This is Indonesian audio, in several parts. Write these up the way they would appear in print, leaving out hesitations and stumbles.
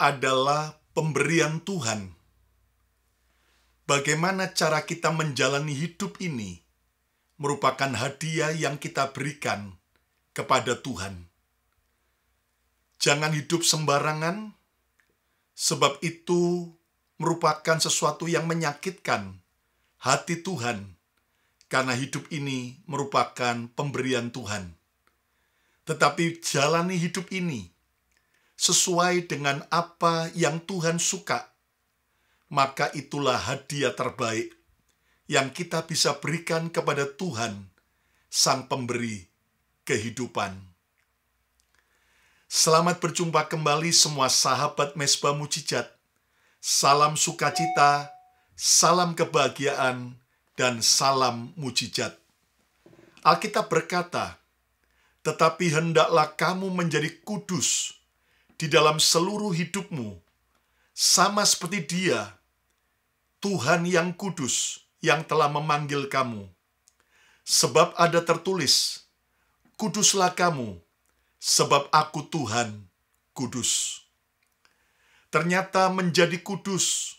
adalah pemberian Tuhan. Bagaimana cara kita menjalani hidup ini merupakan hadiah yang kita berikan kepada Tuhan. Jangan hidup sembarangan, sebab itu merupakan sesuatu yang menyakitkan hati Tuhan, karena hidup ini merupakan pemberian Tuhan. Tetapi jalani hidup ini sesuai dengan apa yang Tuhan suka, maka itulah hadiah terbaik yang kita bisa berikan kepada Tuhan, Sang Pemberi kehidupan. Selamat berjumpa kembali semua sahabat Mezbah Mujizat. Salam sukacita, salam kebahagiaan, dan salam mujizat. Alkitab berkata, "Tetapi hendaklah kamu menjadi kudus di dalam seluruh hidupmu, sama seperti Dia, Tuhan yang kudus, yang telah memanggil kamu. Sebab ada tertulis, kuduslah kamu, sebab aku Tuhan kudus." Ternyata menjadi kudus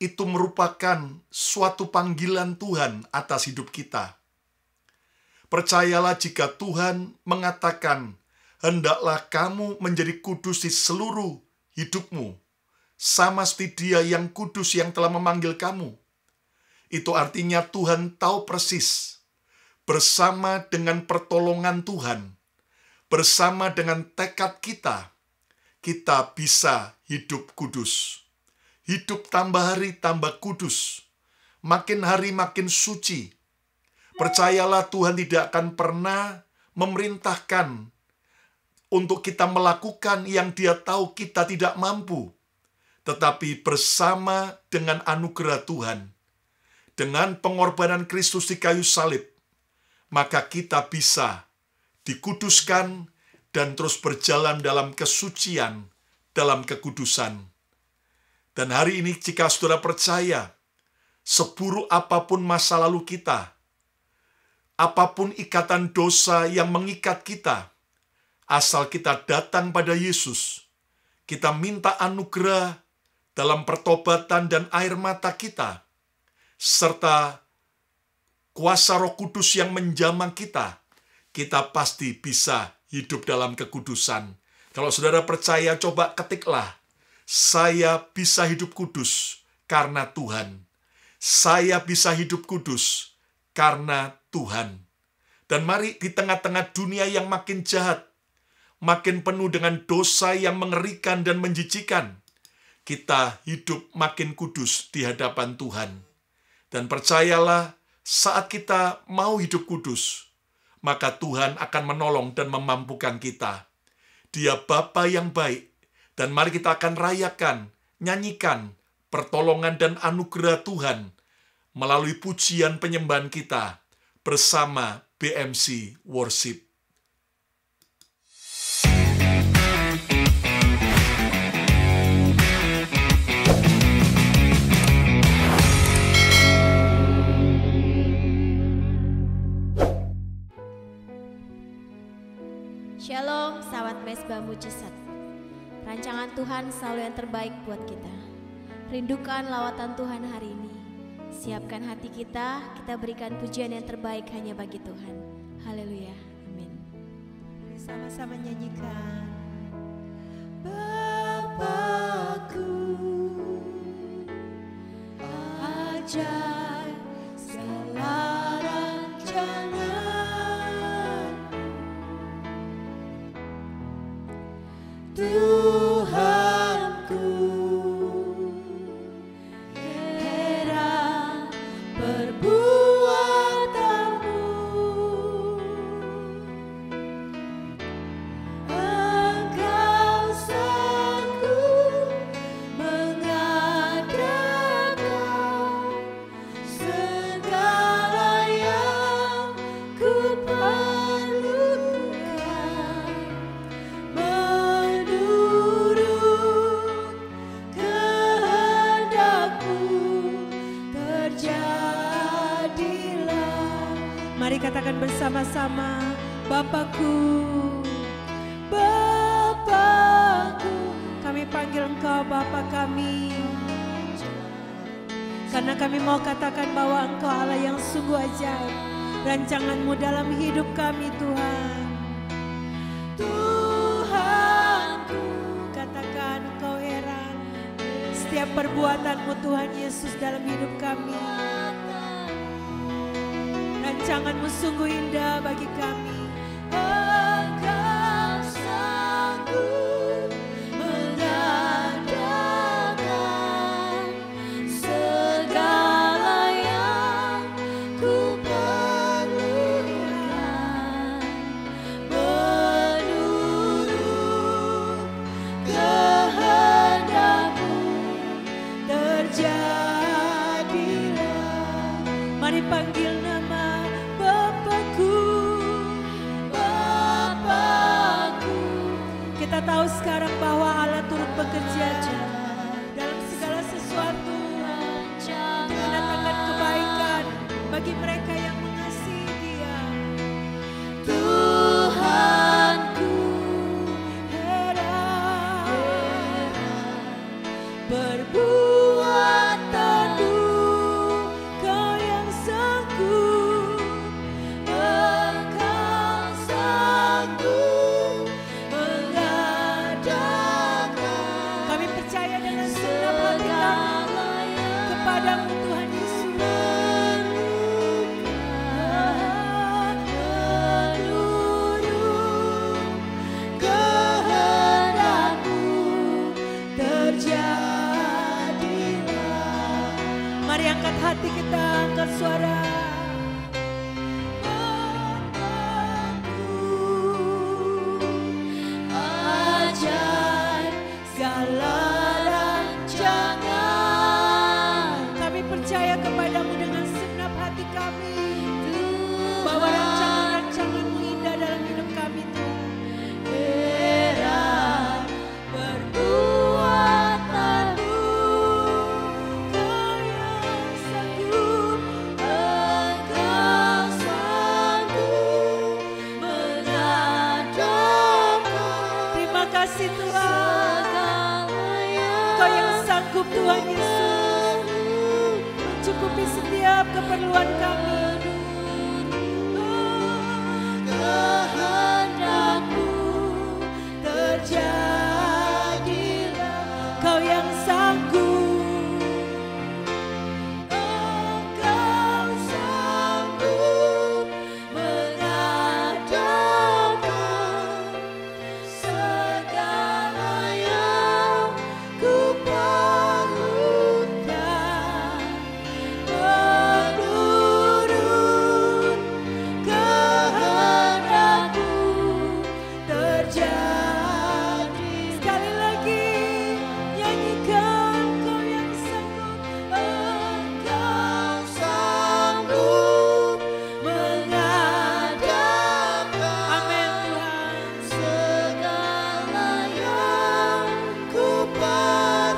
itu merupakan suatu panggilan Tuhan atas hidup kita. Percayalah jika Tuhan mengatakan, hendaklah kamu menjadi kudus di seluruh hidupmu, sama seperti Dia yang kudus yang telah memanggil kamu. Itu artinya Tuhan tahu persis, bersama dengan pertolongan Tuhan, bersama dengan tekad kita bisa hidup kudus. Hidup tambah hari tambah kudus, makin hari makin suci. Percayalah Tuhan tidak akan pernah memerintahkan untuk kita melakukan yang Dia tahu kita tidak mampu. Tetapi bersama dengan anugerah Tuhan, dengan pengorbanan Kristus di kayu salib, maka kita bisa dikuduskan dan terus berjalan dalam kesucian, dalam kekudusan. Dan hari ini jika saudara percaya, seburuk apapun masa lalu kita, apapun ikatan dosa yang mengikat kita, asal kita datang pada Yesus, kita minta anugerah dalam pertobatan dan air mata kita, serta kuasa Roh Kudus yang menjamah kita pasti bisa hidup dalam kekudusan. Kalau saudara percaya, coba ketiklah, saya bisa hidup kudus karena Tuhan. Saya bisa hidup kudus karena Tuhan. Dan mari di tengah-tengah dunia yang makin jahat, makin penuh dengan dosa yang mengerikan dan menjijikan, kita hidup makin kudus di hadapan Tuhan. Dan percayalah, saat kita mau hidup kudus, maka Tuhan akan menolong dan memampukan kita. Dia Bapa yang baik, dan mari kita akan rayakan, nyanyikan pertolongan dan anugerah Tuhan melalui pujian penyembahan kita bersama BMC Worship. Shalom, sahabat Mezbah Mujizat. Rancangan Tuhan selalu yang terbaik buat kita. Rindukan lawatan Tuhan hari ini. Siapkan hati kita berikan pujian yang terbaik hanya bagi Tuhan. Haleluya, amin. Mari sama-sama nyanyikan. Bapakku, ajar segala rancangan. Tuhanku, heran perbuatanmu. Engkau sanggup mengadakan segala yang ku perlukan. Mari katakan bersama-sama, Bapakku, Bapakku. Kami panggil Engkau Bapa kami. Karena kami mau katakan bahwa Engkau Allah yang sungguh ajaib. Rancangan-Mu dalam hidup kami Tuhan. Tuhanku, katakan Engkau heran. Setiap perbuatan-Mu Tuhan Yesus dalam hidup kami. Rancangan-Mu sungguh indah bagi kami. Engkau sanggup mengadakan segala yang ku perlukan menurut kehendak-Mu terjadilah. Mari panggil nama Bapakku, Bapakku. Kita tahu sekarang bahwa Allah turut bekerja dalam segala sesuatu, mendatangkan kebaikan bagi mereka yang mengasihi Dia. Tuhanku, heran berbuat teduh, Kau yang sanggup. Engkau sanggup mengadakan. Kami percaya dengan segenap hati kami kepadamu Tuhan Yesus. Menurut kehendak-Mu terjadilah. Mari angkat hati kita, angkat suara. Ajar segala rancangan. Kami percaya kepadamu dengan segenap hati kami, bahwa rancangan-rancangan-Mu indah dalam hidup kami Tuhan. Heran berbuat teduh, Kau yang sanggup. Engkau sanggup mengadakan. Terima kasih Tuhan, Kau yang sanggup Tuhan Yesus mencukupi setiap keperluan kami. Kehendak-Mu terjadilah. Kau yang sanggup. Engkau sanggup mengadakan segala yang ku perlukan menurut kehendak-Mu terjadi. Sekali lagi nyanyikan, Kau yang sanggup. Engkau sanggup mengadakan. Amin Tuhan. Segala yang ku perlukan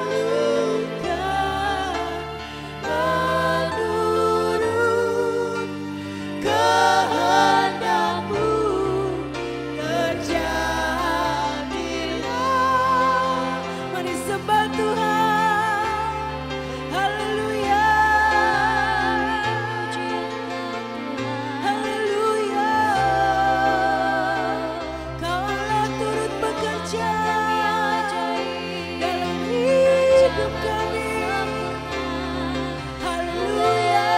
menurut kehendak-Mu terjadilah. Mari sembah Tuhan. Haleluya. Haleluya. Kau Allah turut bekerja dalam hidup kami. Haleluya.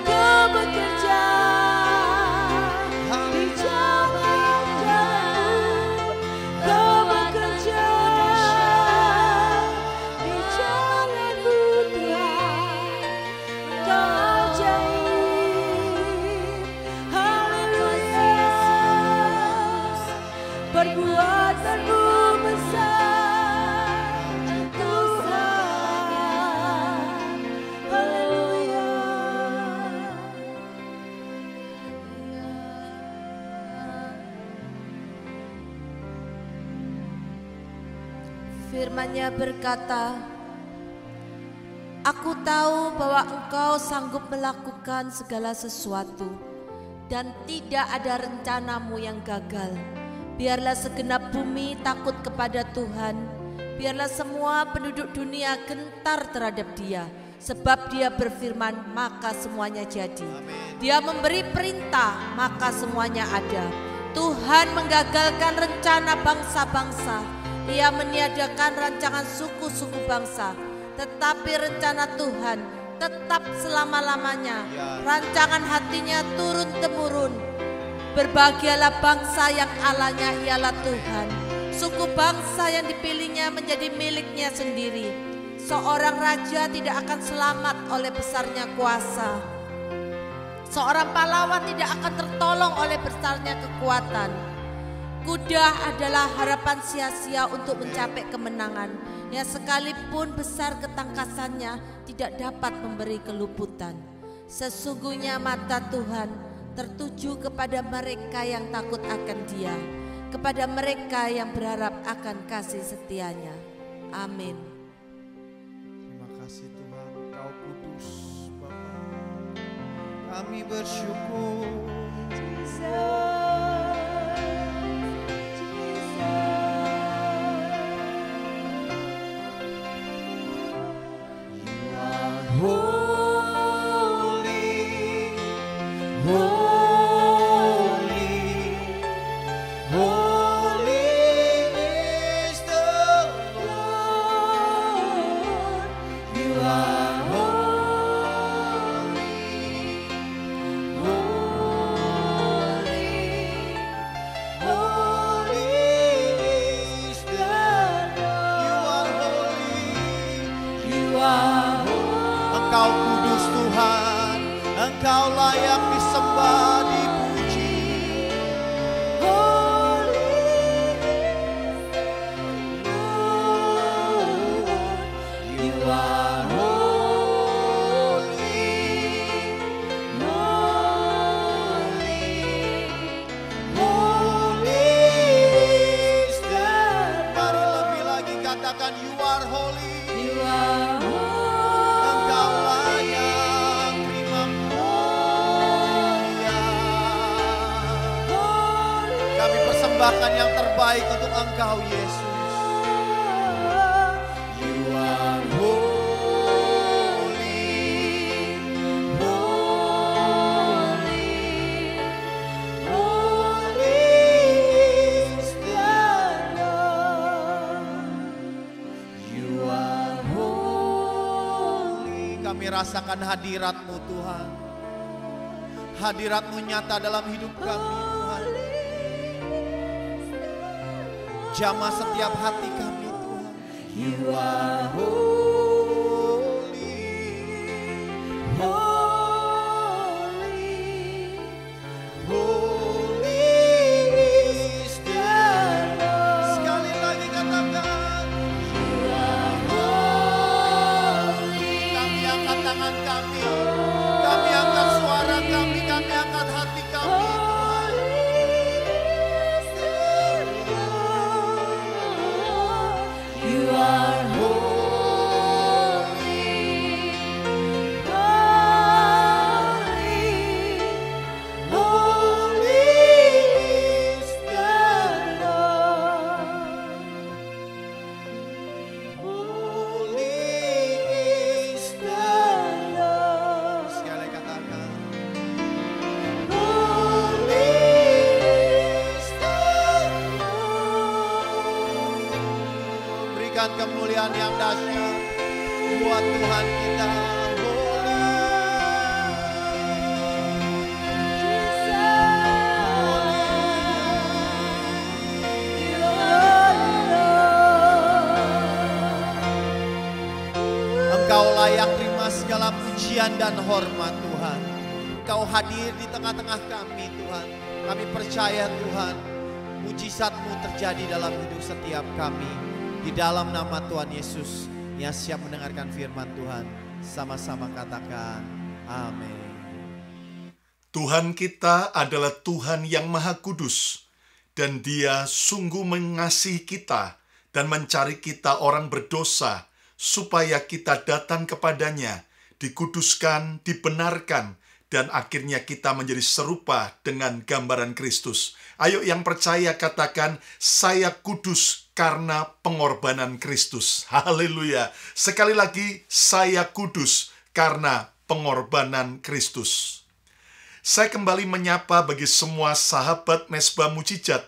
Kau bekerja di jalan-jalan. Kau bekerja di jalan-Mu Tuhan. Kau ajaib. Haleluya. Perbuatan-Mu besar Tuhan. Haleluya. Firman-Nya berkata, Aku tahu bahwa Engkau sanggup melakukan segala sesuatu, dan tidak ada rencana-Mu yang gagal. Biarlah segenap bumi takut kepada Tuhan. Biarlah semua penduduk dunia gentar terhadap Dia. Sebab Dia berfirman, maka semuanya jadi. Dia memberi perintah, maka semuanya ada. Tuhan menggagalkan rencana bangsa-bangsa. Ia meniadakan rancangan suku-suku bangsa. Tetapi rencana Tuhan tetap selama-lamanya. Rancangan hatinya turun-temurun. Berbahagialah bangsa yang Allahnya ialah Tuhan. Suku bangsa yang dipilihnya menjadi miliknya sendiri. Seorang raja tidak akan selamat oleh besarnya kuasa. Seorang pahlawan tidak akan tertolong oleh besarnya kekuatan. Kuda adalah harapan sia-sia untuk mencapai kemenangan. Ya sekalipun besar ketangkasannya tidak dapat memberi keluputan. Sesungguhnya mata Tuhan tertuju kepada mereka yang takut akan Dia, kepada mereka yang berharap akan kasih setianya. Amin. Terima kasih Tuhan, Kau kudus Bapa. Kami bersyukur. Engkau kudus Tuhan, Engkau layak disembah, dipuji. You are holy, holy is the Lord. Mari lebih lagi katakan you are holy. You are bahkan yang terbaik untuk Engkau Yesus. You are holy, holy, holy is the Lord. You are holy. Kami rasakan hadirat-Mu Tuhan. Hadirat-Mu nyata dalam hidup kami. Jamah setiap hati kami Tuhan. You are holy, holy, holy is the Lord. Sekali lagi katakan you are holy. Kami angkat tangan kami, kami angkat suara kami angkat hati kami. You are holy, holy, holy is the Lord. Holy is the Lord. Sekali katakan. Holy is the Lord. Berikan kemuliaan yang dahsyat buat Tuhan kita. Engkau layak terima segala pujian dan hormat Tuhan. Engkau hadir di tengah-tengah kami Tuhan. Kami percaya Tuhan, mujizat-Mu terjadi dalam hidup setiap kami. Di dalam nama Tuhan Yesus yang siap mendengarkan firman Tuhan, sama-sama katakan amin. Tuhan kita adalah Tuhan yang Maha Kudus, dan Dia sungguh mengasihi kita dan mencari kita orang berdosa, supaya kita datang kepadanya, dikuduskan, dibenarkan, dan akhirnya kita menjadi serupa dengan gambaran Kristus. Ayo yang percaya katakan, saya kudus karena pengorbanan Kristus. Haleluya. Sekali lagi, saya kudus karena pengorbanan Kristus. Saya kembali menyapa bagi semua sahabat Mesbah Mujizat,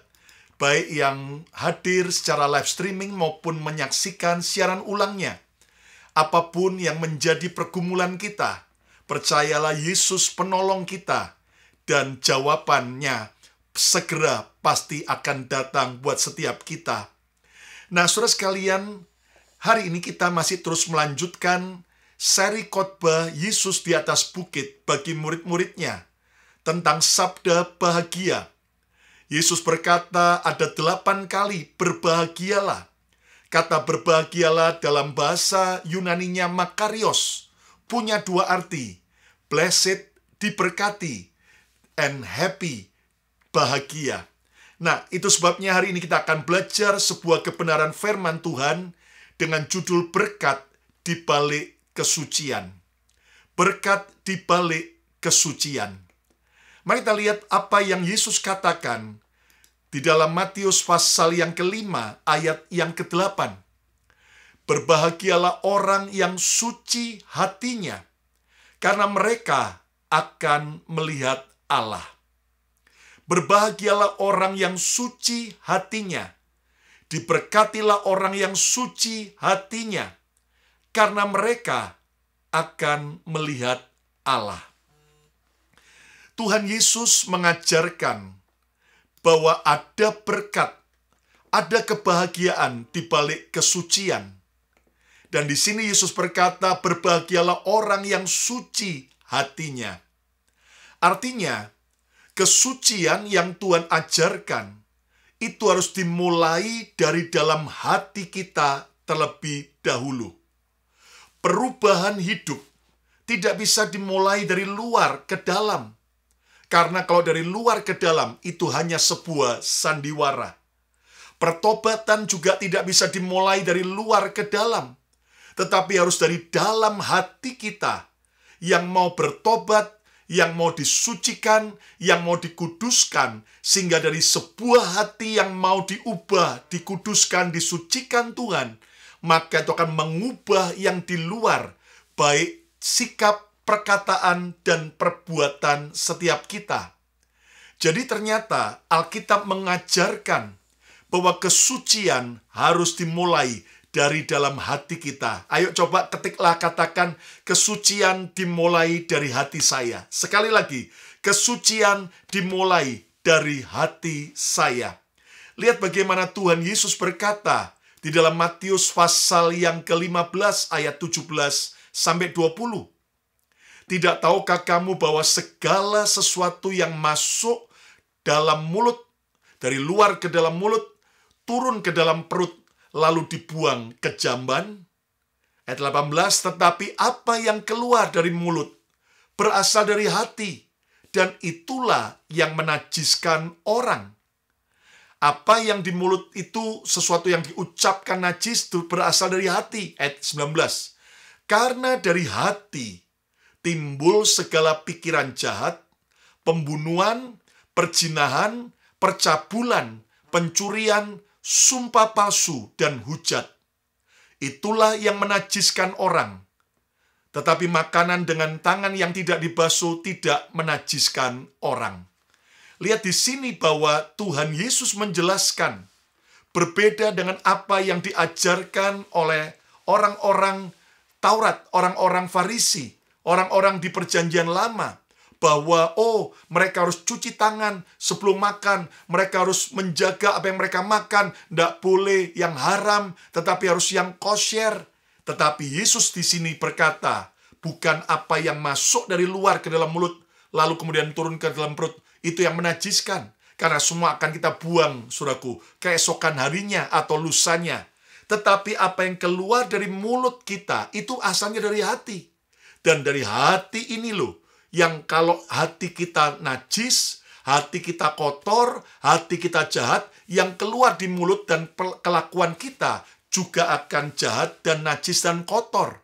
baik yang hadir secara live streaming maupun menyaksikan siaran ulangnya. Apapun yang menjadi pergumulan kita, percayalah Yesus penolong kita, dan jawabannya segera pasti akan datang buat setiap kita. Nah, saudara sekalian, hari ini kita masih terus melanjutkan seri khotbah Yesus di atas bukit bagi murid-muridnya tentang sabda bahagia. Yesus berkata ada 8 kali berbahagialah. Kata berbahagialah dalam bahasa Yunaninya makarios, punya 2 arti, blessed, diberkati, and happy, bahagia. Nah, itu sebabnya hari ini kita akan belajar sebuah kebenaran firman Tuhan dengan judul berkat di balik kesucian. Berkat di balik kesucian. Mari kita lihat apa yang Yesus katakan di dalam Matius pasal yang ke-5 ayat yang ke-8. Berbahagialah orang yang suci hatinya, karena mereka akan melihat Allah. Berbahagialah orang yang suci hatinya, diberkatilah orang yang suci hatinya, karena mereka akan melihat Allah. Tuhan Yesus mengajarkan bahwa ada berkat, ada kebahagiaan di balik kesucian. Dan di sini Yesus berkata, berbahagialah orang yang suci hatinya. Artinya, kesucian yang Tuhan ajarkan, itu harus dimulai dari dalam hati kita terlebih dahulu. Perubahan hidup tidak bisa dimulai dari luar ke dalam. Karena kalau dari luar ke dalam, itu hanya sebuah sandiwara. Pertobatan juga tidak bisa dimulai dari luar ke dalam, tetapi harus dari dalam hati kita yang mau bertobat, yang mau disucikan, yang mau dikuduskan, sehingga dari sebuah hati yang mau diubah, dikuduskan, disucikan Tuhan, maka itu akan mengubah yang di luar, baik sikap, perkataan, dan perbuatan setiap kita. Jadi ternyata Alkitab mengajarkan bahwa kesucian harus dimulai dari dalam hati kita. Ayo coba ketiklah, katakan, kesucian dimulai dari hati saya. Sekali lagi, kesucian dimulai dari hati saya. Lihat bagaimana Tuhan Yesus berkata di dalam Matius pasal yang ke-15 ayat 17 sampai 20. Tidak tahukah kamu bahwa segala sesuatu yang masuk dalam mulut, dari luar ke dalam mulut, turun ke dalam perut, lalu dibuang ke jamban? Ayat 18, tetapi apa yang keluar dari mulut berasal dari hati, dan itulah yang menajiskan orang. Apa yang di mulut itu, sesuatu yang diucapkan najis, itu berasal dari hati. Ayat 19, karena dari hati timbul segala pikiran jahat, pembunuhan, perzinahan, percabulan, pencurian, sumpah palsu, dan hujat. Itulah yang menajiskan orang. Tetapi makanan dengan tangan yang tidak dibasuh tidak menajiskan orang. Lihat di sini bahwa Tuhan Yesus menjelaskan berbeda dengan apa yang diajarkan oleh orang-orang Taurat, orang-orang Farisi, orang-orang di Perjanjian Lama, bahwa mereka harus cuci tangan sebelum makan, mereka harus menjaga apa yang mereka makan, tidak boleh yang haram, tetapi harus yang kosher. Tetapi Yesus di sini berkata, bukan apa yang masuk dari luar ke dalam mulut, lalu kemudian turun ke dalam perut, itu yang menajiskan. Karena semua akan kita buang, saudaraku, keesokan harinya atau lusanya. Tetapi apa yang keluar dari mulut kita, itu asalnya dari hati. Dan dari hati ini loh, yang kalau hati kita najis, hati kita kotor, hati kita jahat, yang keluar di mulut dan kelakuan kita juga akan jahat dan najis dan kotor.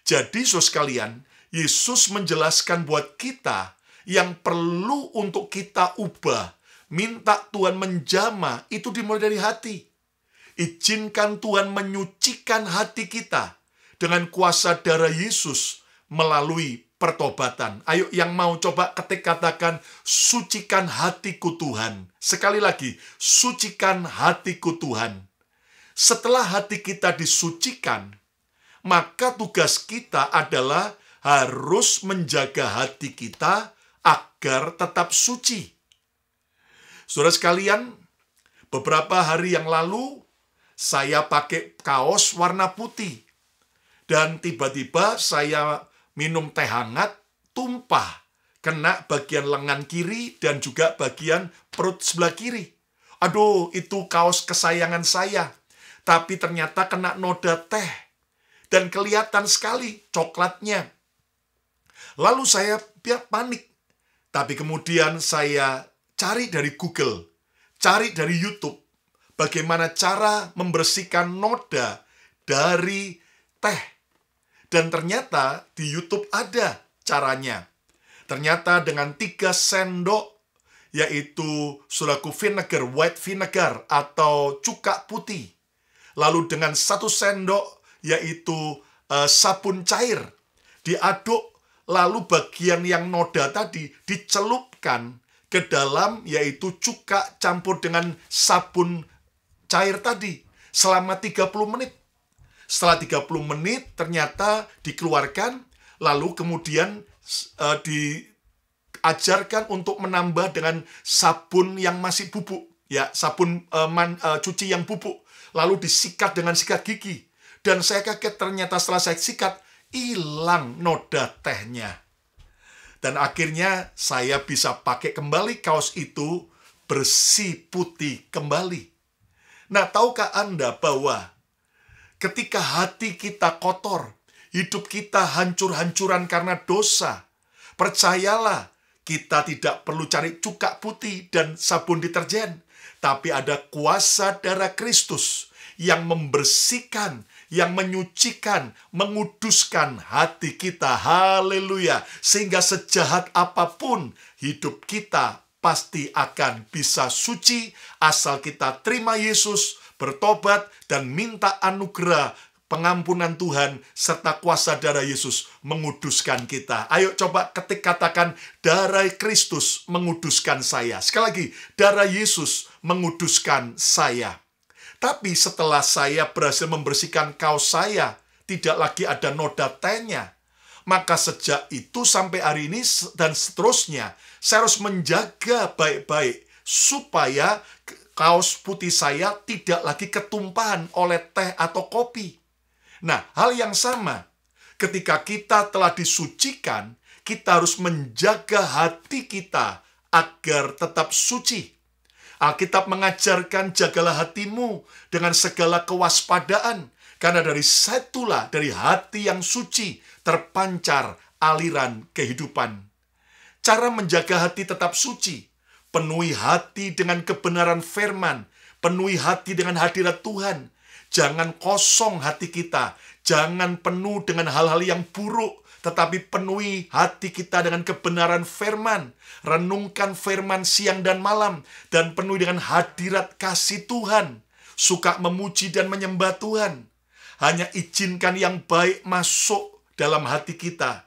Jadi saudara sekalian, Yesus menjelaskan buat kita yang perlu untuk kita ubah, minta Tuhan menjamah, itu dimulai dari hati. Izinkan Tuhan menyucikan hati kita dengan kuasa darah Yesus melalui pertobatan. Ayo yang mau coba ketik katakan, sucikan hatiku Tuhan. Sekali lagi, sucikan hatiku Tuhan. Setelah hati kita disucikan, maka tugas kita adalah harus menjaga hati kita agar tetap suci. Saudara sekalian, beberapa hari yang lalu, saya pakai kaos warna putih. Dan tiba-tiba saya minum teh hangat, tumpah, kena bagian lengan kiri dan juga bagian perut sebelah kiri. Aduh, itu kaos kesayangan saya. Tapi ternyata kena noda teh. Dan kelihatan sekali coklatnya. Lalu saya panik. Tapi kemudian saya cari dari Google, cari dari YouTube, bagaimana cara membersihkan noda dari teh. Dan ternyata di YouTube ada caranya. Ternyata dengan 3 sendok, yaitu saudaraku vinegar, white vinegar atau cuka putih. Lalu dengan 1 sendok, yaitu sabun cair, diaduk, lalu bagian yang noda tadi dicelupkan ke dalam, yaitu cuka campur dengan sabun cair tadi selama 30 menit. Setelah 30 menit ternyata dikeluarkan, lalu kemudian diajarkan untuk menambah dengan sabun yang masih bubuk, ya, sabun cuci yang bubuk, lalu disikat dengan sikat gigi. Dan saya kaget, ternyata setelah saya sikat, hilang noda tehnya. Dan akhirnya saya bisa pakai kembali kaos itu, bersih putih kembali. Nah, tahukah Anda bahwa ketika hati kita kotor, hidup kita hancur-hancuran karena dosa, percayalah, kita tidak perlu cari cuka putih dan sabun deterjen, tapi ada kuasa darah Kristus yang membersihkan, yang menyucikan, menguduskan hati kita. Haleluya. Sehingga sejahat apapun hidup kita pasti akan bisa suci asal kita terima Yesus, bertobat, dan minta anugerah pengampunan Tuhan serta kuasa darah Yesus menguduskan kita. Ayo coba ketik katakan, darah Kristus menguduskan saya. Sekali lagi, darah Yesus menguduskan saya. Tapi setelah saya berhasil membersihkan kaos saya, tidak lagi ada noda tehnya. Maka sejak itu sampai hari ini dan seterusnya, saya harus menjaga baik-baik supaya kaos putih saya tidak lagi ketumpahan oleh teh atau kopi. Nah, hal yang sama, ketika kita telah disucikan, kita harus menjaga hati kita agar tetap suci. Alkitab mengajarkan, jagalah hatimu dengan segala kewaspadaan, karena dari situlah, dari hati yang suci, terpancar aliran kehidupan. Cara menjaga hati tetap suci, penuhi hati dengan kebenaran firman, penuhi hati dengan hadirat Tuhan. Jangan kosong hati kita, jangan penuh dengan hal-hal yang buruk, tetapi penuhi hati kita dengan kebenaran firman. Renungkan firman siang dan malam, dan penuhi dengan hadirat kasih Tuhan. Suka memuji dan menyembah Tuhan. Hanya izinkan yang baik masuk dalam hati kita.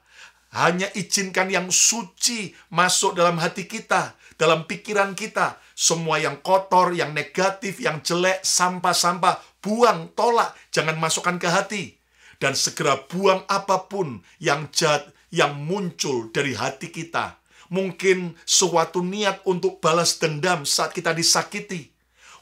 Hanya izinkan yang suci masuk dalam hati kita, dalam pikiran kita. Semua yang kotor, yang negatif, yang jelek, sampah-sampah, buang, tolak, jangan masukkan ke hati. Dan segera buang apapun yang jahat yang muncul dari hati kita. Mungkin suatu niat untuk balas dendam saat kita disakiti.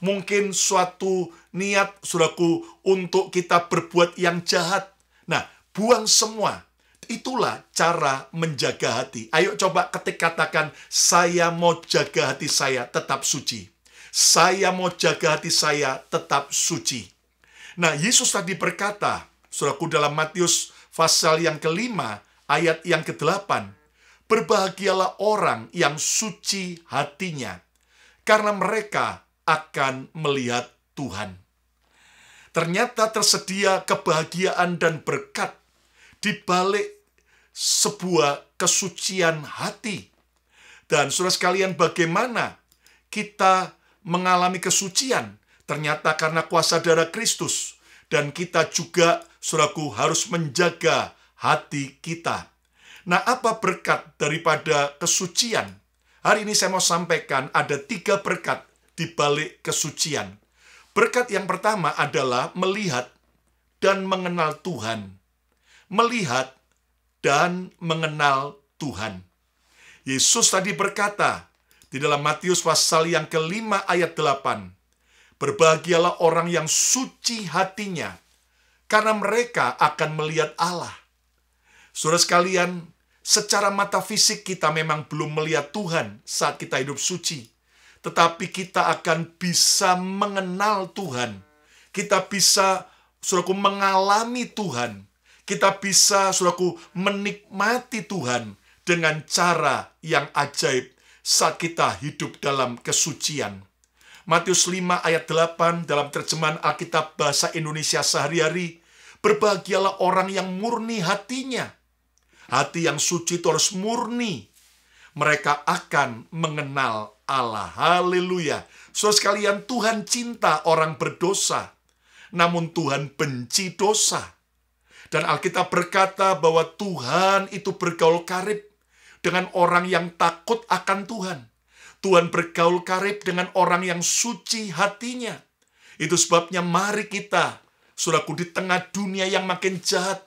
Mungkin suatu niat, saudaraku, untuk kita berbuat yang jahat. Nah, buang semua. Itulah cara menjaga hati. Ayo coba ketik katakan, saya mau jaga hati saya tetap suci. Saya mau jaga hati saya tetap suci. Nah, Yesus tadi berkata, saudaraku, dalam Matius pasal yang ke-5, ayat yang ke-8, berbahagialah orang yang suci hatinya, karena mereka akan melihat Tuhan. Ternyata tersedia kebahagiaan dan berkat di balik sebuah kesucian hati. Dan saudara sekalian, bagaimana kita mengalami kesucian? Ternyata karena kuasa darah Kristus. Dan kita juga, saudaraku, harus menjaga hati kita. Nah, apa berkat daripada kesucian? Hari ini saya mau sampaikan ada 3 berkat di balik kesucian. Berkat yang pertama adalah melihat dan mengenal Tuhan. Melihat dan mengenal Tuhan. Yesus tadi berkata di dalam Matius pasal yang ke-5 ayat 8, "Berbahagialah orang yang suci hatinya, karena mereka akan melihat Allah." Saudara sekalian, secara mata fisik kita memang belum melihat Tuhan saat kita hidup suci. Tetapi kita akan bisa mengenal Tuhan. Kita bisa, saudaraku, mengalami Tuhan. Kita bisa, saudaraku, menikmati Tuhan dengan cara yang ajaib saat kita hidup dalam kesucian. Matius 5 ayat 8 dalam terjemahan Alkitab Bahasa Indonesia sehari-hari, "Berbahagialah orang yang murni hatinya." Hati yang suci itu harus murni. Mereka akan mengenal Allah. Haleluya. Saudara sekalian, Tuhan cinta orang berdosa, namun Tuhan benci dosa. Dan Alkitab berkata bahwa Tuhan itu bergaul karib dengan orang yang takut akan Tuhan. Tuhan bergaul karib dengan orang yang suci hatinya. Itu sebabnya mari kita, saudaraku, di tengah dunia yang makin jahat,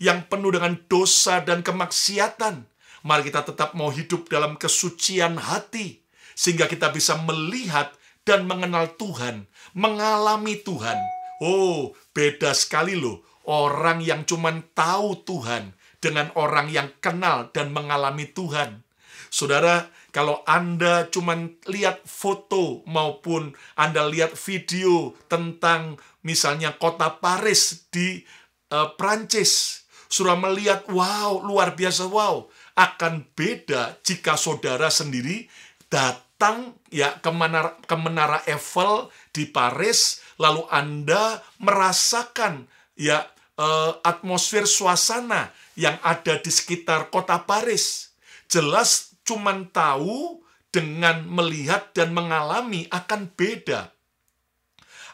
yang penuh dengan dosa dan kemaksiatan, mari kita tetap mau hidup dalam kesucian hati, sehingga kita bisa melihat dan mengenal Tuhan, mengalami Tuhan. Oh, beda sekali loh, orang yang cuma tahu Tuhan dengan orang yang kenal dan mengalami Tuhan. Saudara, kalau Anda cuma lihat foto maupun Anda lihat video tentang misalnya kota Paris di Prancis, sudah melihat, wow, luar biasa, wow. Akan beda jika saudara sendiri datang ya ke Menara Eiffel di Paris, lalu Anda merasakan ya atmosfer suasana yang ada di sekitar kota Paris. Jelas cuman tahu dengan melihat dan mengalami akan beda.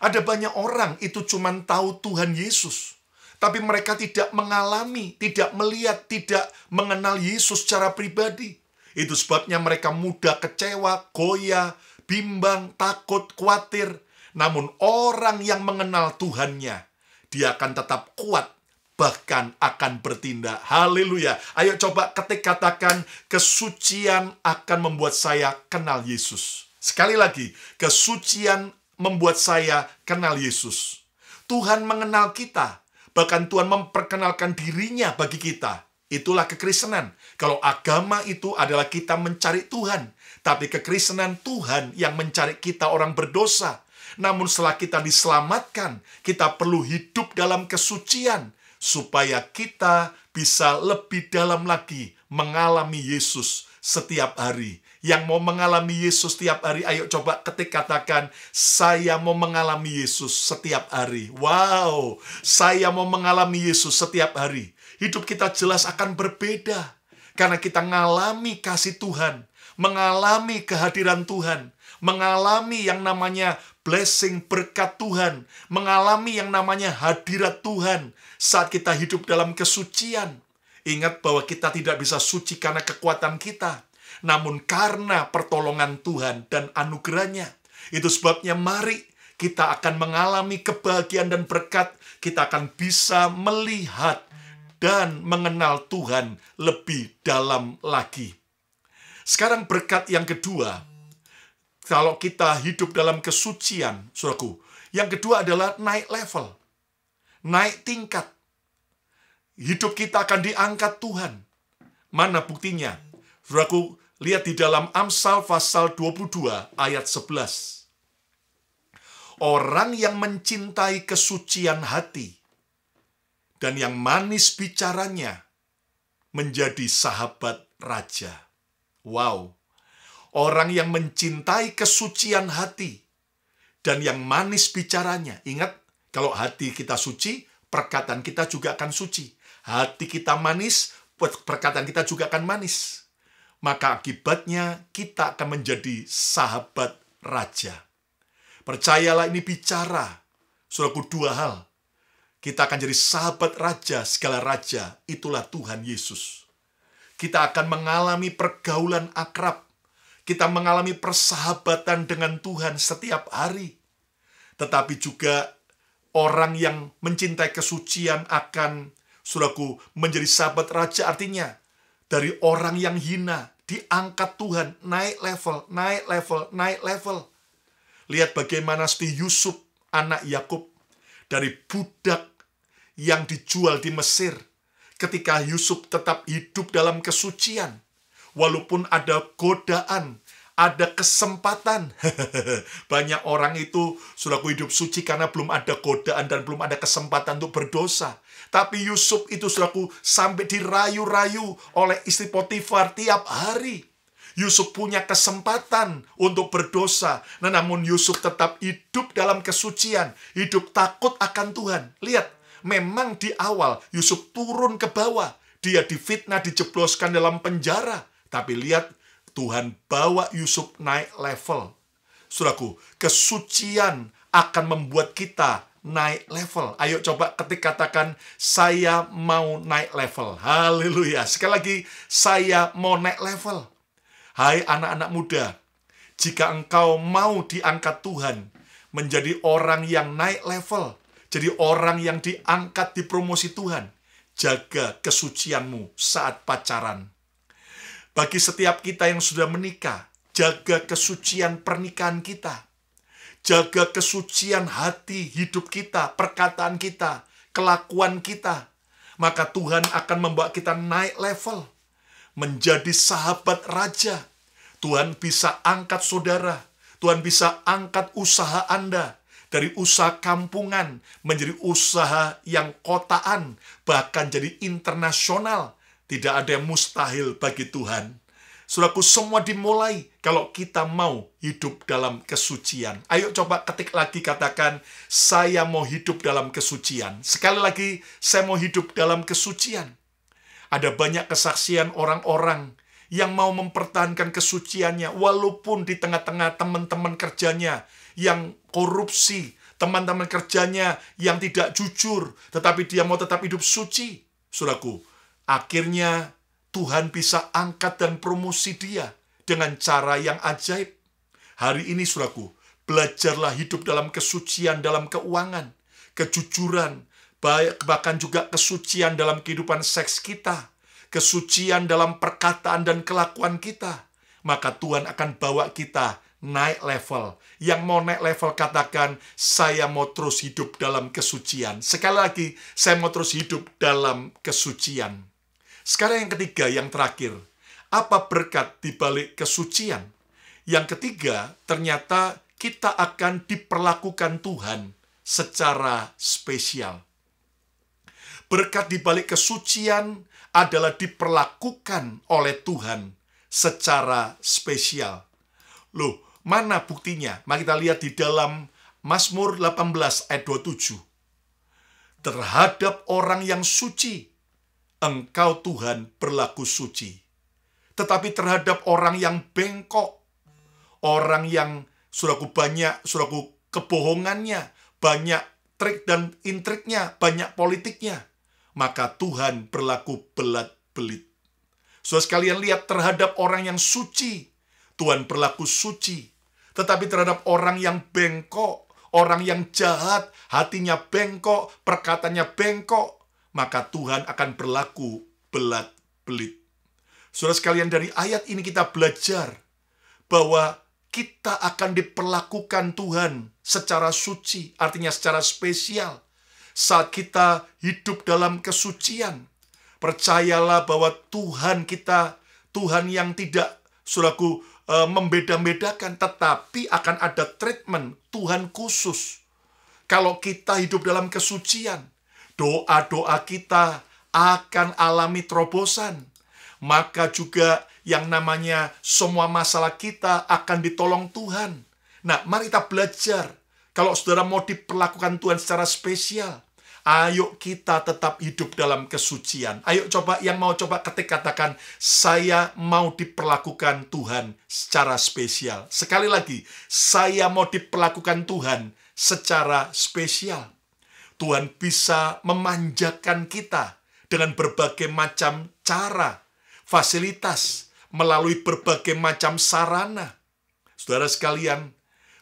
Ada banyak orang itu cuman tahu Tuhan Yesus, tapi mereka tidak mengalami, tidak melihat, tidak mengenal Yesus secara pribadi. Itu sebabnya mereka mudah kecewa, goyah, bimbang, takut, khawatir. Namun orang yang mengenal Tuhannya, dia akan tetap kuat, bahkan akan bertindak. Haleluya. Ayo coba katakan, kesucian akan membuat saya kenal Yesus. Sekali lagi, kesucian membuat saya kenal Yesus. Tuhan mengenal kita, bahkan Tuhan memperkenalkan dirinya bagi kita. Itulah kekristenan. Kalau agama itu adalah kita mencari Tuhan, tapi kekristenan Tuhan yang mencari kita orang berdosa. Namun setelah kita diselamatkan, kita perlu hidup dalam kesucian, supaya kita bisa lebih dalam lagi mengalami Yesus setiap hari. Yang mau mengalami Yesus setiap hari, ayo coba katakan, saya mau mengalami Yesus setiap hari. Wow, saya mau mengalami Yesus setiap hari. Hidup kita jelas akan berbeda, karena kita mengalami kasih Tuhan, mengalami kehadiran Tuhan, mengalami yang namanya blessing, berkat Tuhan, mengalami yang namanya hadirat Tuhan saat kita hidup dalam kesucian. Ingat bahwa kita tidak bisa suci karena kekuatan kita, namun karena pertolongan Tuhan dan anugerahnya. Itu sebabnya mari kita akan mengalami kebahagiaan dan berkat. Kita akan bisa melihat dan mengenal Tuhan lebih dalam lagi. Sekarang berkat yang kedua, kalau kita hidup dalam kesucian, saudaraku, yang kedua adalah naik level, naik tingkat. Hidup kita akan diangkat Tuhan. Mana buktinya? Saudaraku, lihat di dalam Amsal pasal 22 ayat 11. Orang yang mencintai kesucian hati dan yang manis bicaranya menjadi sahabat raja. Wow. Orang yang mencintai kesucian hati dan yang manis bicaranya. Ingat, kalau hati kita suci, perkataan kita juga akan suci. Hati kita manis, perkataan kita juga akan manis. Maka akibatnya kita akan menjadi sahabat raja. Percayalah ini bicara, saudaraku, dua hal. Kita akan jadi sahabat raja, segala raja, itulah Tuhan Yesus. Kita akan mengalami pergaulan akrab. Kita mengalami persahabatan dengan Tuhan setiap hari. Tetapi juga orang yang mencintai kesucian akan, saudaraku, menjadi sahabat raja. Artinya, dari orang yang hina, diangkat Tuhan, naik level, naik level, naik level. Lihat bagaimana seperti Yusuf, anak Yakub, dari budak yang dijual di Mesir. Ketika Yusuf tetap hidup dalam kesucian, walaupun ada godaan, ada kesempatan. Banyak orang itu sudah hidup suci karena belum ada godaan dan belum ada kesempatan untuk berdosa. Tapi Yusuf itu selaku sampai dirayu-rayu oleh istri Potifar tiap hari. Yusuf punya kesempatan untuk berdosa. Nah, namun Yusuf tetap hidup dalam kesucian. Hidup takut akan Tuhan. Lihat, memang di awal Yusuf turun ke bawah. Dia difitnah, dijebloskan dalam penjara. Tapi lihat, Tuhan bawa Yusuf naik level. Saudaraku, kesucian akan membuat kita naik level. Ayo coba katakan, saya mau naik level. Haleluya. Sekali lagi, saya mau naik level. Hai anak-anak muda, jika engkau mau diangkat Tuhan, menjadi orang yang naik level, jadi orang yang diangkat di promosi Tuhan, jaga kesucianmu saat pacaran. Bagi setiap kita yang sudah menikah, jaga kesucian pernikahan kita. Jaga kesucian hati, hidup kita, perkataan kita, kelakuan kita. Maka Tuhan akan membawa kita naik level. Menjadi sahabat raja. Tuhan bisa angkat saudara. Tuhan bisa angkat usaha Anda. Dari usaha kampungan menjadi usaha yang kotaan. Bahkan jadi internasional. Tidak ada yang mustahil bagi Tuhan. Saudaraku, semua dimulai kalau kita mau hidup dalam kesucian. Ayo coba ketik lagi, katakan, saya mau hidup dalam kesucian. Sekali lagi, saya mau hidup dalam kesucian. Ada banyak kesaksian orang-orang yang mau mempertahankan kesuciannya, walaupun di tengah-tengah teman-teman kerjanya yang korupsi, teman-teman kerjanya yang tidak jujur, tetapi dia mau tetap hidup suci. Saudaraku, akhirnya Tuhan bisa angkat dan promosi dia dengan cara yang ajaib. Hari ini, saudaraku, belajarlah hidup dalam kesucian dalam keuangan, kejujuran, bahkan juga kesucian dalam kehidupan seks kita, kesucian dalam perkataan dan kelakuan kita. Maka Tuhan akan bawa kita naik level. Yang mau naik level, katakan, saya mau terus hidup dalam kesucian. Sekali lagi, saya mau terus hidup dalam kesucian. Sekarang yang ketiga, yang terakhir. Apa berkat di balik kesucian? Yang ketiga, ternyata kita akan diperlakukan Tuhan secara spesial. Berkat di balik kesucian adalah diperlakukan oleh Tuhan secara spesial. Loh, mana buktinya? Mari kita lihat di dalam Mazmur 18 ayat 27. Terhadap orang yang suci, Engkau Tuhan berlaku suci. Tetapi terhadap orang yang bengkok, orang yang saudaraku kebohongannya, banyak trik dan intriknya, banyak politiknya, maka Tuhan berlaku belat-belit. Saudara sekalian lihat, terhadap orang yang suci, Tuhan berlaku suci. Tetapi terhadap orang yang bengkok, orang yang jahat, hatinya bengkok, perkataannya bengkok, maka Tuhan akan berlaku belat-belit. Saudara sekalian, dari ayat ini kita belajar bahwa kita akan diperlakukan Tuhan secara suci, artinya secara spesial. Saat kita hidup dalam kesucian, percayalah bahwa Tuhan kita, Tuhan yang tidak, saudaraku, membeda-bedakan, tetapi akan ada treatment Tuhan khusus. Kalau kita hidup dalam kesucian, doa-doa kita akan alami terobosan. Maka juga yang namanya semua masalah kita akan ditolong Tuhan. Nah, mari kita belajar. Kalau saudara mau diperlakukan Tuhan secara spesial, Ayo kita tetap hidup dalam kesucian. Ayo coba, yang mau coba ketik katakan, saya mau diperlakukan Tuhan secara spesial. Sekali lagi, saya mau diperlakukan Tuhan secara spesial. Tuhan bisa memanjakan kita dengan berbagai macam cara, fasilitas, melalui berbagai macam sarana. Saudara sekalian,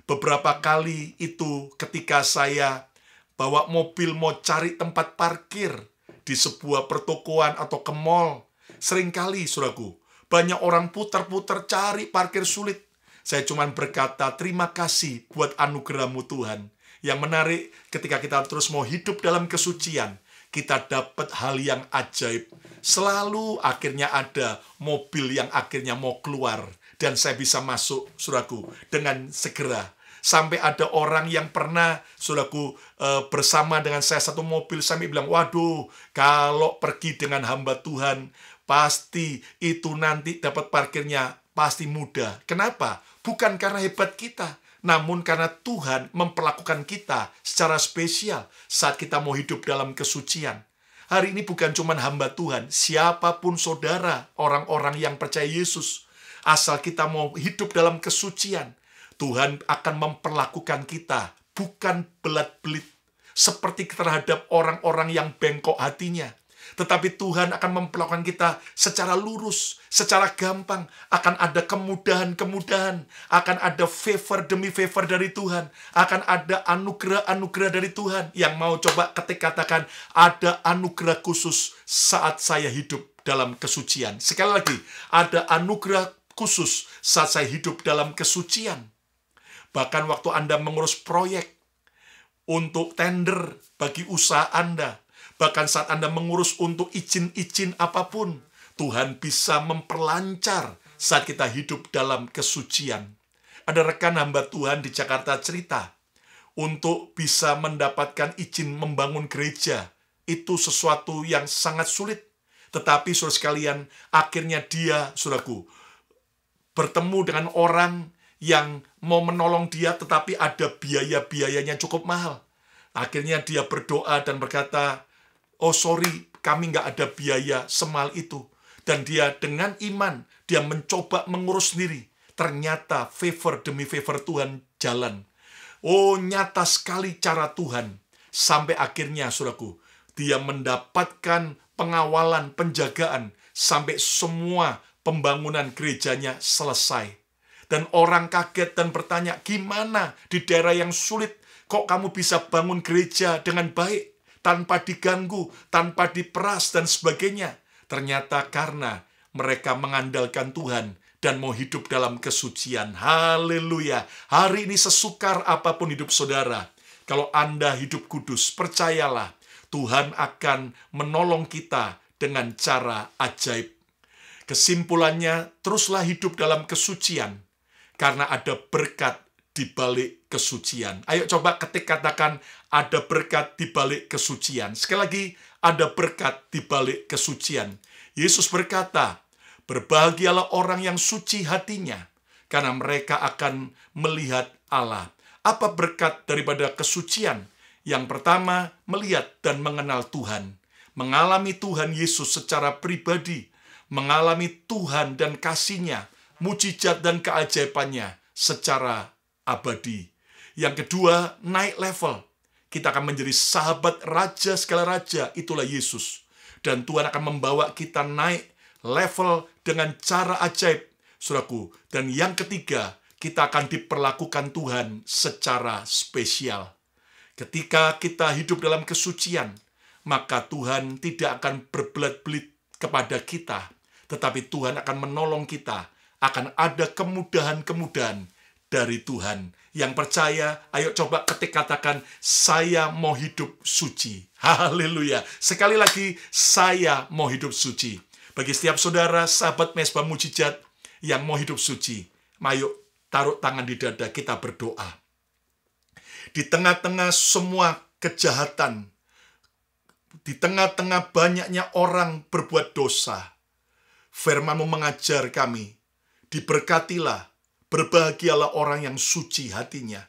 beberapa kali itu ketika saya bawa mobil mau cari tempat parkir di sebuah pertokoan atau ke mall, seringkali, saudaraku, banyak orang putar-putar cari parkir sulit. Saya cuma berkata, terima kasih buat anugerah-Mu Tuhan. Yang menarik, ketika kita terus mau hidup dalam kesucian, kita dapat hal yang ajaib. Selalu akhirnya ada mobil yang akhirnya mau keluar, dan saya bisa masuk, saudaraku, dengan segera. Sampai ada orang yang pernah, saudaraku, bersama dengan saya satu mobil, sampai bilang, waduh, kalau pergi dengan hamba Tuhan, pasti itu nanti dapat parkirnya pasti mudah. Kenapa? Bukan karena hebat kita, namun karena Tuhan memperlakukan kita secara spesial saat kita mau hidup dalam kesucian. Hari ini bukan cuma hamba Tuhan, siapapun saudara, orang-orang yang percaya Yesus, asal kita mau hidup dalam kesucian, Tuhan akan memperlakukan kita bukan belat-belit seperti terhadap orang-orang yang bengkok hatinya. Tetapi Tuhan akan memperlakukan kita secara lurus, secara gampang. Akan ada kemudahan-kemudahan, akan ada favor demi favor dari Tuhan, akan ada anugerah-anugerah dari Tuhan. Yang mau coba ketik katakan, ada anugerah khusus saat saya hidup dalam kesucian. Sekali lagi, ada anugerah khusus saat saya hidup dalam kesucian. Bahkan waktu Anda mengurus proyek untuk tender bagi usaha Anda, bahkan saat Anda mengurus untuk izin-izin apapun, Tuhan bisa memperlancar saat kita hidup dalam kesucian. Ada rekan hamba Tuhan di Jakarta cerita, untuk bisa mendapatkan izin membangun gereja, itu sesuatu yang sangat sulit. Tetapi saudara sekalian, akhirnya dia, saudaraku, bertemu dengan orang yang mau menolong dia, tetapi ada biaya-biayanya cukup mahal. Akhirnya dia berdoa dan berkata, oh sorry, kami nggak ada biaya semahal itu. Dan dia dengan iman, dia mencoba mengurus sendiri. Ternyata favor demi favor Tuhan jalan. Oh, nyata sekali cara Tuhan. Sampai akhirnya, saudaraku, dia mendapatkan pengawalan, penjagaan, sampai semua pembangunan gerejanya selesai. Dan orang kaget dan bertanya, gimana di daerah yang sulit, kok kamu bisa bangun gereja dengan baik, tanpa diganggu, tanpa diperas, dan sebagainya. Ternyata karena mereka mengandalkan Tuhan dan mau hidup dalam kesucian. Haleluya. Hari ini sesukar apapun hidup saudara, kalau Anda hidup kudus, percayalah, Tuhan akan menolong kita dengan cara ajaib. Kesimpulannya, teruslah hidup dalam kesucian, karena ada berkat di balik kesucian. Ayo coba ketik katakan, ada berkat di balik kesucian. Sekali lagi, ada berkat di balik kesucian. Yesus berkata, berbahagialah orang yang suci hatinya, karena mereka akan melihat Allah. Apa berkat daripada kesucian? Yang pertama, melihat dan mengenal Tuhan. Mengalami Tuhan Yesus secara pribadi. Mengalami Tuhan dan kasih-Nya, mujizat dan keajaibannya secara abadi. Yang kedua, naik level. Kita akan menjadi sahabat raja segala raja, itulah Yesus. Dan Tuhan akan membawa kita naik level dengan cara ajaib, saudaraku. Dan yang ketiga, kita akan diperlakukan Tuhan secara spesial. Ketika kita hidup dalam kesucian, maka Tuhan tidak akan berbelat-belit kepada kita, tetapi Tuhan akan menolong kita. Akan ada kemudahan-kemudahan dari Tuhan. Yang percaya, ayo coba ketik katakan, saya mau hidup suci. Haleluya. Sekali lagi, saya mau hidup suci. Bagi setiap saudara, sahabat Mesbah Mujizat yang mau hidup suci, ayo taruh tangan di dada, kita berdoa. Di tengah-tengah semua kejahatan, di tengah-tengah banyaknya orang berbuat dosa, firman-Mu mengajar kami, diberkatilah, berbahagialah orang yang suci hatinya.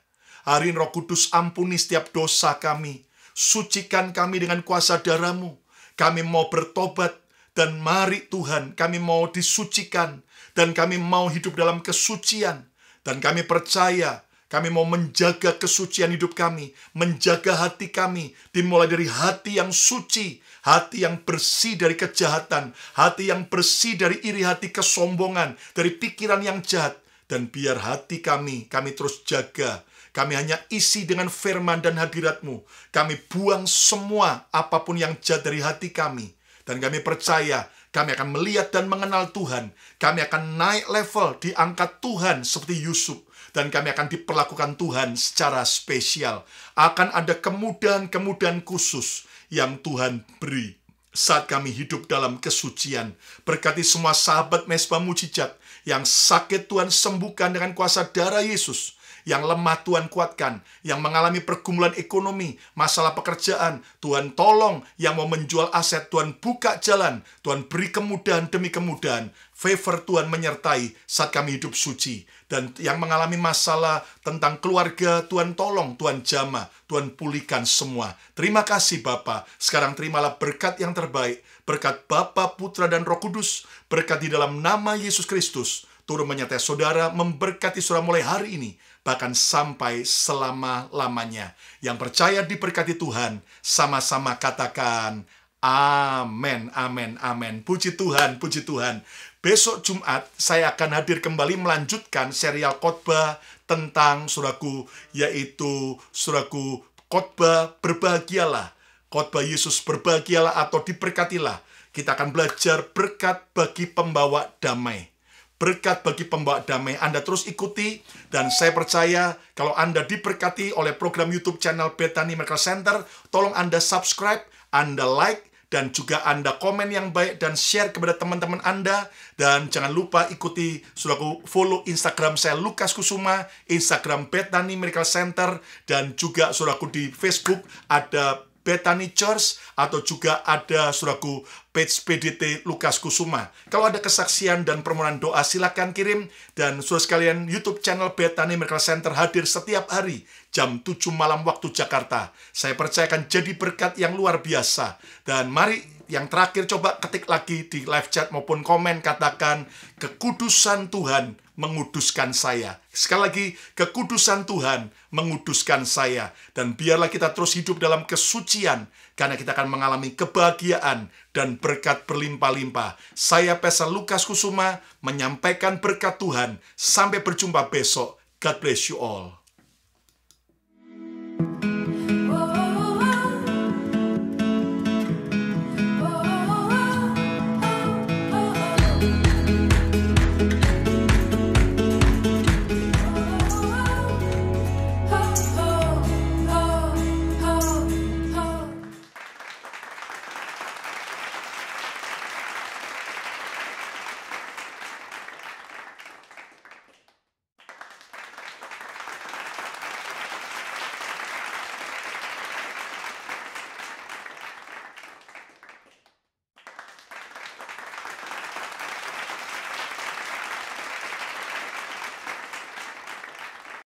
Hari ini Roh Kudus ampuni setiap dosa kami. sucikan kami dengan kuasa darah-Mu. Kami mau bertobat, dan mari Tuhan, kami mau disucikan, dan kami mau hidup dalam kesucian. Dan kami percaya, kami mau menjaga kesucian hidup kami, menjaga hati kami, dimulai dari hati yang suci, hati yang bersih dari kejahatan, hati yang bersih dari iri hati kesombongan, dari pikiran yang jahat. Dan biar hati kami terus jaga. Kami hanya isi dengan firman dan hadirat-Mu. Kami buang semua apapun yang jahat dari hati kami. Dan kami percaya, kami akan melihat dan mengenal Tuhan. Kami akan naik level, diangkat Tuhan seperti Yusuf. Dan kami akan diperlakukan Tuhan secara spesial. Akan ada kemudahan-kemudahan khusus yang Tuhan beri saat kami hidup dalam kesucian. Berkati semua sahabat Mezbah Mujizat yang sakit Tuhan sembuhkan dengan kuasa darah Yesus. Yang lemah Tuhan kuatkan, yang mengalami pergumulan ekonomi, masalah pekerjaan, Tuhan tolong, yang mau menjual aset, Tuhan buka jalan, Tuhan beri kemudahan demi kemudahan, favor Tuhan menyertai saat kami hidup suci. Dan yang mengalami masalah tentang keluarga, Tuhan tolong, Tuhan jamah, Tuhan pulihkan semua. Terima kasih Bapa. Sekarang terimalah berkat yang terbaik, berkat Bapa, Putra, dan Roh Kudus, berkat di dalam nama Yesus Kristus, turun menyertai saudara, memberkati saudara mulai hari ini, bahkan sampai selama-lamanya. Yang percaya diberkati Tuhan, sama-sama katakan, amin, amin, amin. Puji Tuhan, puji Tuhan. Besok Jumat, saya akan hadir kembali melanjutkan serial khotbah tentang saudaraku, yaitu saudaraku, khotbah berbahagialah. Khotbah Yesus berbahagialah atau diberkatilah. Kita akan belajar berkat bagi pembawa damai. Berkat bagi pembawa damai. Anda terus ikuti, dan saya percaya kalau Anda diberkati oleh program YouTube channel Bethany Miracle Center, tolong Anda subscribe, Anda like, dan juga Anda komen yang baik dan share kepada teman-teman Anda. Dan jangan lupa ikuti, saudaraku, follow Instagram saya Lukas Kusuma, Instagram Bethany Miracle Center, dan juga saudaraku di Facebook ada Bethany Church, atau juga ada saudaraku page PDT Lukas Kusuma. Kalau ada kesaksian dan permohonan doa, silakan kirim. Dan saudara sekalian, YouTube channel Bethany Miracle Center hadir setiap hari jam 7 malam waktu Jakarta. Saya percaya akan jadi berkat yang luar biasa. Dan mari yang terakhir, coba ketik lagi di live chat maupun komen, katakan, kekudusan Tuhan menguduskan saya. Sekali lagi, kekudusan Tuhan menguduskan saya. Dan biarlah kita terus hidup dalam kesucian, karena kita akan mengalami kebahagiaan dan berkat berlimpah-limpah. Saya Pastor Lukas Kusuma menyampaikan berkat Tuhan. Sampai berjumpa besok. God bless you all.